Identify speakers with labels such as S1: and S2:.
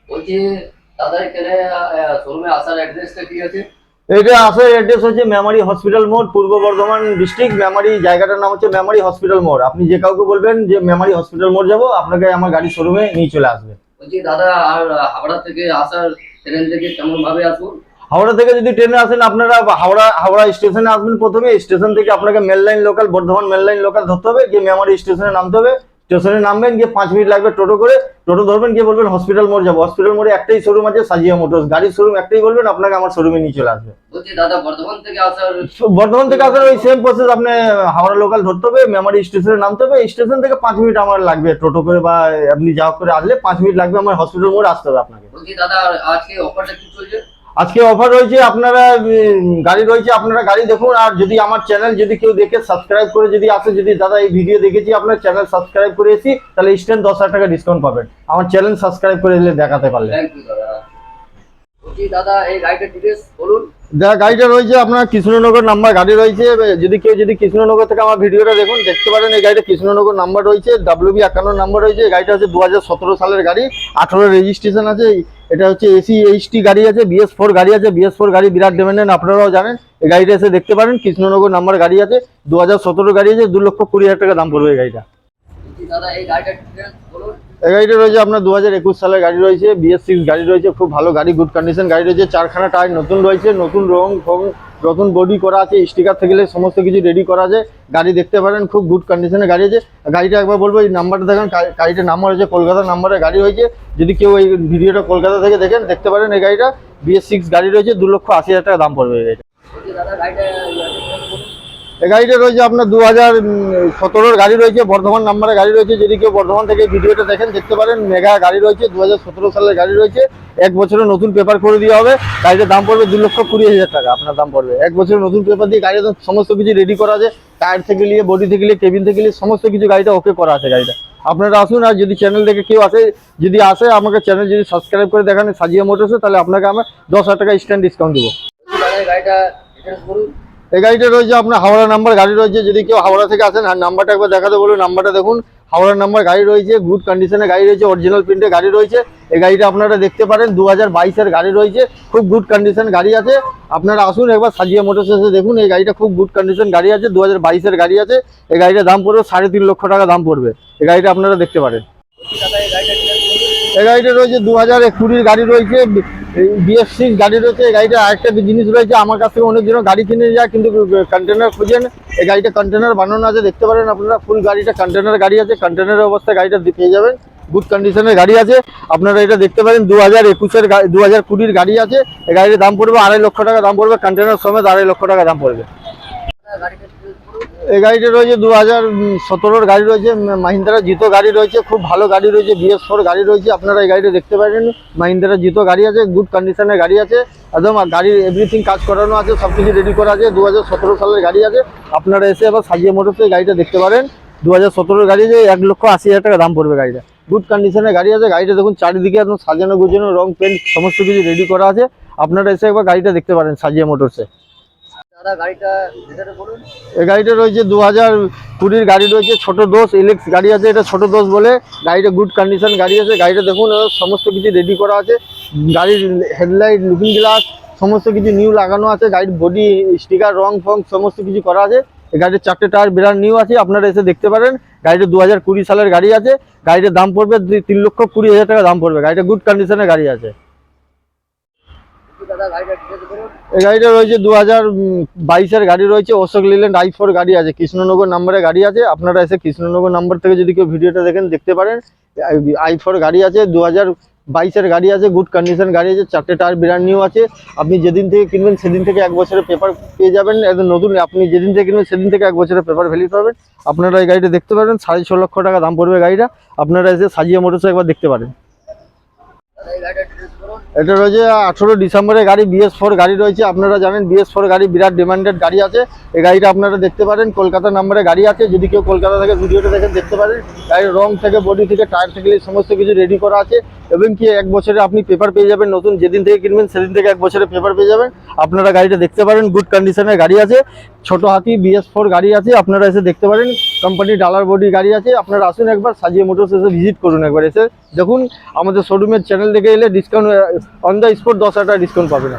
S1: বলছি দাদা এখানে শোরুমে আসার অ্যাড্রেসটা কি আছে?
S2: এটা আসার অ্যাড্রেস হচ্ছে মেমারি হসপিটাল মোড়, পূর্ব বর্ধমান ডিস্ট্রিক্ট। মেমারি জায়গাটার নাম হচ্ছে মেমারি হসপিটাল মোড়। আপনি যে কাউকে বলবেন যে মেমারি হসপিটাল মোড় যাবো, আপনাকে আমার গাড়ির শোরুমে নিয়ে চলে আসবে।
S1: বলছি দাদা, আর হাওড়া থেকে আসার ট্রেন থেকে কেমন ভাবে আসবো?
S2: হাওড়া থেকে যদি ট্রেনে আসেন, আপনারা হাওড়া হাওড়া স্টেশনে আসবেন। প্রথমে স্টেশন থেকে আপনাকে mail line local, Bardhaman mail line local ধরতে হবে, গিয়ে মেমারি স্টেশনে নামতে হবে। স্টেশনে নামবেন, গিয়ে 5 মিনিট লাগবে টোটো করে। টোটো ধরবেন, গিয়ে বলবেন হসপিটাল মোড় যাবো। হসপিটাল মোড়ে একটাই শোরুম আছে, সাজিয়া মোটরস গাড়ির শোরুম একটাই, বলবেন আপনাকে আমার শোরুমে নিয়ে চলে আসবে।
S1: বলছি দাদা, বর্ধমান থেকে আসার
S2: বর্ধমান থেকে আসার ওই সেম প্রসেস, আপনি হাওড়া লোকাল ধরতে হবে, মেমারি স্টেশনে নামতে হবে। স্টেশন থেকে 5 মিনিট আমার লাগবে টোটো করে, বা আপনি যা করে আসলে 5 মিনিট লাগবে, আমার হসপিটাল মোড় আসতে হবে আপনাকে।
S1: বলছি দাদা, আজকে অফারটা কি চলছে?
S2: আজকে অফার রয়েছে, আপনারা গাড়ি রয়েছে, আপনারা গাড়ি দেখুন। আর যদি আমার চ্যানেল যদি কেউ দেখে সাবস্ক্রাইব করে যদি আসে, যদি দাদা এই ভিডিও দেখেছি আপনার চ্যানেল সাবস্ক্রাইব করে এসি, তাহলে ইনস্ট্যান্ট 10,000 টাকা ডিসকাউন্ট পাবেন আমার চ্যানেল সাবস্ক্রাইব করে দিলে, দেখাতে পারলে।
S1: থ্যাংক ইউ দাদা। বলছি দাদা, এই গাড়িটার ডিটেলস বলুন।
S2: যা গাড়িটা রয়েছে আপনার কৃষ্ণনগর নাম্বার গাড়ি রয়েছে। যদি কেউ যদি কৃষ্ণনগর থেকে আমার ভিডিওটা দেখুন, দেখতে পারেন এই গাড়িটা কৃষ্ণনগর নাম্বার রয়েছে, WB51 নাম্বার রয়েছে। এই গাড়িটা হচ্ছে 2017 সালের গাড়ি, 18 রেজিস্ট্রেশন আছে। এটা হচ্ছে এসি এইচটি গাড়ি আছে, BS4 গাড়ি আছে। BS4 গাড়ি বিরাট ডিমান্ডেড, আপনারাও জানেন। এই গাড়িটা এসে দেখতে পারেন, কৃষ্ণনগর নাম্বার গাড়ি আছে, 2017 গাড়ি আছে। 2,20,000 টাকা দাম পড়বে এই গাড়িটা।
S1: বলছি দাদা, এই গাড়িটার ডিটেলস বলুন।
S2: এই গাড়িটা রয়েছে আপনার 2021 সালের গাড়ি রয়েছে, BS6 গাড়ি রয়েছে, খুব ভালো গাড়ি, গুড কন্ডিশন গাড়ি রয়েছে। 4খানা টায়ার নতুন রয়েছে, নতুন রং ফং, নতুন বডি করা আছে, স্টিকার থেকে সমস্ত কিছু রেডি করা আছে। গাড়ি দেখতে পারেন, খুব গুড কন্ডিশনের গাড়ি আছে। গাড়িটা একবার বলবো, এই নাম্বারটা দেখেন, গাড়িটার নাম্বার হচ্ছে কলকাতার নাম্বারে গাড়ি হয়েছে। যদি কেউ এই ভিডিওটা কলকাতা থেকে দেখেন, দেখতে পারেন এই গাড়িটা BS6 গাড়ি রয়েছে, 2,80,000 টাকা দাম পড়বে এই গাড়িটা।
S1: বলছি দাদা, গাড়িটা বলুন।
S2: এই গাড়িটা রয়েছে আপনার 2017 গাড়ি রয়েছে, বর্ধমান নাম্বারে গাড়ি রয়েছে। যদি কেউ বর্ধমান থেকে ভিডিওটা দেখেন, দেখতে পারেন মেগা গাড়ি রয়েছে, 2017 সালের গাড়ি রয়েছে। 1 বছরের নতুন পেপার করে দেওয়া হবে। গাড়িটার দাম পড়বে 2,20,000 টাকা আপনার দাম পড়বে। 1 বছরের নতুন পেপার দিয়ে গাড়িটা সমস্ত কিছু রেডি করা আছে, টায়ার থেকে নিয়ে, বডি থেকে নিয়ে, কেবিন থেকে নিয়ে, সমস্ত কিছু গাড়িটা ওকে করা আছে গাড়িটা। আপনারা আসুন। আর যদি চ্যানেল থেকে কেউ আসে, যদি আসে আমাকে চ্যানেল যদি সাবস্ক্রাইব করে দেখান সাজিয়া মোটরসে, তাহলে আপনাকে আমরা 10,000 টাকা ইনস্ট্যান্ট ডিসকাউন্ট দেবো।
S1: বলছি দাদা, এই গাড়িটা ডিটেলস বলুন।
S2: এই গাড়িটা রয়েছে আপনার হাওড়া নাম্বার গাড়ি রয়েছে। যদি কেউ হাওড়া থেকে আসেন, আর নাম্বারটা একবার দেখাতে বলুন। নাম্বারটা দেখুন, হাওড়া নাম্বার গাড়ি রয়েছে, গুড কন্ডিশনে গাড়ি রয়েছে, অরিজিনাল প্রিন্টে গাড়ি রয়েছে। এই গাড়িটা আপনারা দেখতে পারেন, 2022-এর গাড়ি রয়েছে, খুব গুড কন্ডিশন গাড়ি আছে। আপনারা আসুন একবার সাজিয়া মোটরস এসে দেখুন। এই গাড়িটা খুব গুড কন্ডিশন গাড়ি আছে, 2022-এর গাড়ি আছে। এই গাড়িটার দাম পড়বে 3.5 লক্ষ টাকা দাম পড়বে। এই গাড়িটা আপনারা দেখতে পারেন।
S1: বলছি দাদা, এই গাড়িটার ডিটেলস বলুন।
S2: এই গাড়িটা রয়েছে 2020 গাড়ি রয়েছে, BS6 গাড়ি রয়েছে। এই গাড়িটা আরেকটা জিনিস রয়েছে, আমার কাছ থেকে অনেকজন গাড়ি কিনে যায় কিন্তু কন্টেনার খুঁজেন। এই গাড়িটা কন্টেনার বানানো আছে, দেখতে পারেন আপনারা। ফুল গাড়িটা কন্টেনার গাড়ি আছে, কন্টেনারের অবস্থায় গাড়িটা পেয়ে যাবেন, গুড কন্ডিশনের গাড়ি আছে। আপনারা এটা দেখতে পারেন, 2020-এর গাড়ি আছে। এই গাড়ির দাম পড়বে 2.5 লক্ষ টাকা দাম পড়বে, কন্টেনার সমেত 2.5 লক্ষ টাকা দাম পড়বে।
S1: দাদা, গাড়িটার ডিটেলস বলুন।
S2: এই গাড়িটা রয়েছে 2017-এর গাড়ি রয়েছে, মাহিন্দ্রা জিতো গাড়ি রয়েছে, খুব ভালো গাড়ি রয়েছে, BS4 গাড়ি রয়েছে। আপনারা এই গাড়িটা দেখতে পারেন, মাহিন্দ্রা জিতো গাড়ি আছে, গুড কন্ডিশনের গাড়ি আছে একদম। গাড়ির এভরিথিং কাজ করানো আছে, সব কিছু রেডি করা আছে। 2017 সালের গাড়ি আছে। আপনারা এসে আবার সাজিয়া মোটরসে গাড়িটা দেখতে পারেন, 2017-এর গাড়ি আছে, 1,80,000 টাকা দাম পড়বে গাড়িটা। গুড কন্ডিশনের গাড়ি আছে। গাড়িটা দেখুন চারিদিকে একদম সাজানো গুজানো, রং পেন্ট সমস্ত কিছু রেডি করা আছে। আপনারা এসে একবার গাড়িটা দেখতে পারেন সাজিয়া মোটরসে।
S1: দাদা, গাড়িটা ডিটেলস বলুন।
S2: এই গাড়িটা রয়েছে 2020-এর গাড়ি রয়েছে, ছোট দোষ ইলেক্স গাড়ি আছে। এটা ছোট দোষ বলে গাড়িটা, গুড কন্ডিশন গাড়ি আছে। গাড়িটা দেখুন সমস্ত কিছু রেডি করা আছে। গাড়ির হেডলাইট, লুকিং গ্লাস সমস্ত কিছু নিউ লাগানো আছে। গাড়ির বডি স্টিকার, রং ফং সমস্ত কিছু করা আছে। এই গাড়ির 4টে টায়ার বিরাট নিউ আছে, আপনারা এসে দেখতে পারেন। গাড়িটা 2020 সালের গাড়ি আছে। গাড়িটার দাম পড়বে 3,20,000 টাকা দাম পড়বে। গাড়িটা গুড কন্ডিশনের গাড়ি আছে।
S1: বলছি দাদা, গাড়িটার ডিটেলস বলুন।
S2: এই গাড়িটা রয়েছে 2022-এর গাড়ি রয়েছে, অশোক লেল্যান্ড i4 গাড়ি আছে, কৃষ্ণনগর নাম্বারে গাড়ি আছে। আপনারা এসে কৃষ্ণনগর নাম্বার থেকে যদি কেউ ভিডিওটা দেখেন, দেখতে পারেন। i4 গাড়ি আছে, 2022-এর গাড়ি আছে, গুড কন্ডিশন গাড়ি আছে। 4টে টায়ার ব্র্যান্ড নিউ আছে। আপনি যেদিন থেকে কিনবেন সেদিন থেকে 1 বছরের পেপার পেয়ে যাবেন একদম নতুন। আপনি যেদিন থেকে কিনবেন সেদিন থেকে 1 বছরের পেপার ভ্যালিড পাবেন। আপনারা এই গাড়িটা দেখতে পারেন, 6.5 লক্ষ টাকা দাম পড়বে গাড়িটা। আপনারা এসে সাজিয়া মোটরসে একবার দেখতে পারেন।
S1: দাদা, এই গাড়িটার ডিটেলস বলুন।
S2: এটা রয়েছে 18 ডিসেম্বরের গাড়ি, BS4 গাড়ি রয়েছে। আপনারা জানেন BS4 গাড়ি বিরাট ডিমান্ডেড গাড়ি আছে। এই গাড়িটা আপনারা দেখতে পারেন, কলকাতা নাম্বারে গাড়ি আছে। যদি কেউ কলকাতা থেকে ভিডিওটা দেখেন, দেখতে পারেন। গাড়ির রং থেকে, বডি থেকে, টায়ার থেকে সমস্ত কিছু রেডি করা আছে। এবং কি 1 বছরে আপনি পেপার পেয়ে যাবেন নতুন। যেদিন থেকে কিনবেন সেদিন থেকে 1 বছরের পেপার পেয়ে যাবেন। আপনারা গাড়িটা দেখতে পারেন, গুড কন্ডিশনের গাড়ি আছে। ছোট হাতি BS4 গাড়ি আছে, আপনারা এসে দেখতে পারেন। কোম্পানি ডালার বডি গাড়ি আছে, আপনারা আসুন একবার সাজিয়ে মোটরস এসে ভিজিট করুন, একবার এসে দেখুন। আমাদের শোরুমের চ্যানেল দেখে এলে ডিসকাউন্ট অন দ্য স্পট 10,000 টাকা ডিসকাউন্ট পাবেন।